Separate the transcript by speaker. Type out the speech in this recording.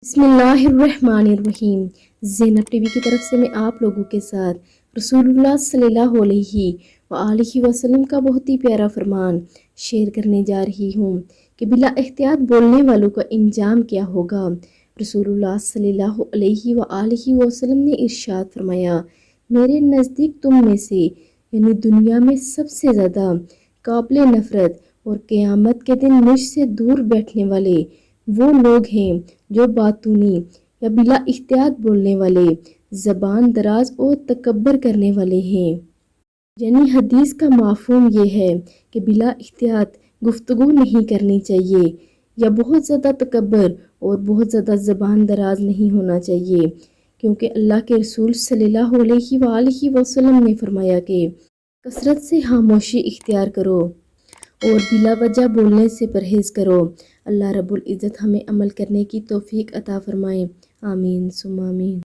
Speaker 1: بسم اللہ الرحمن الرحیم۔ زینب ٹی وی کی طرف سے میں آپ لوگوں کے ساتھ رسول اللہ صلی اللہ علیہ وآلہ وسلم کا بہت ہی پیارا فرمان شیئر کرنے جا رہی ہوں کہ بلا احتیاط بولنے والوں کا انجام کیا ہوگا۔ رسول اللہ صلی اللہ علیہ وآلہ وسلم نے ارشاد فرمایا، میرے نزدیک تم میں سے یعنی دنیا میں سب سے زیادہ قابل نفرت اور قیامت کے دن مجھ سے دور بیٹھنے والے وہ لوگ ہیں جو باتونی یا بلا احتیاط بولنے والے، زبان دراز اور تکبر کرنے والے ہیں۔ یعنی حدیث کا مفہوم یہ ہے کہ بلا احتیاط گفتگو نہیں کرنی چاہیے یا بہت زیادہ تکبر اور بہت زیادہ زبان دراز نہیں ہونا چاہیے، کیونکہ اللہ کے رسول صلی اللہ علیہ وآلہ وسلم نے فرمایا کہ کثرت سے خاموشی اختیار کرو اور بلا وجہ بولنے سے پرہیز کرو۔ اللہ رب العزت ہمیں عمل کرنے کی توفیق عطا فرمائے، آمین ثم آمین۔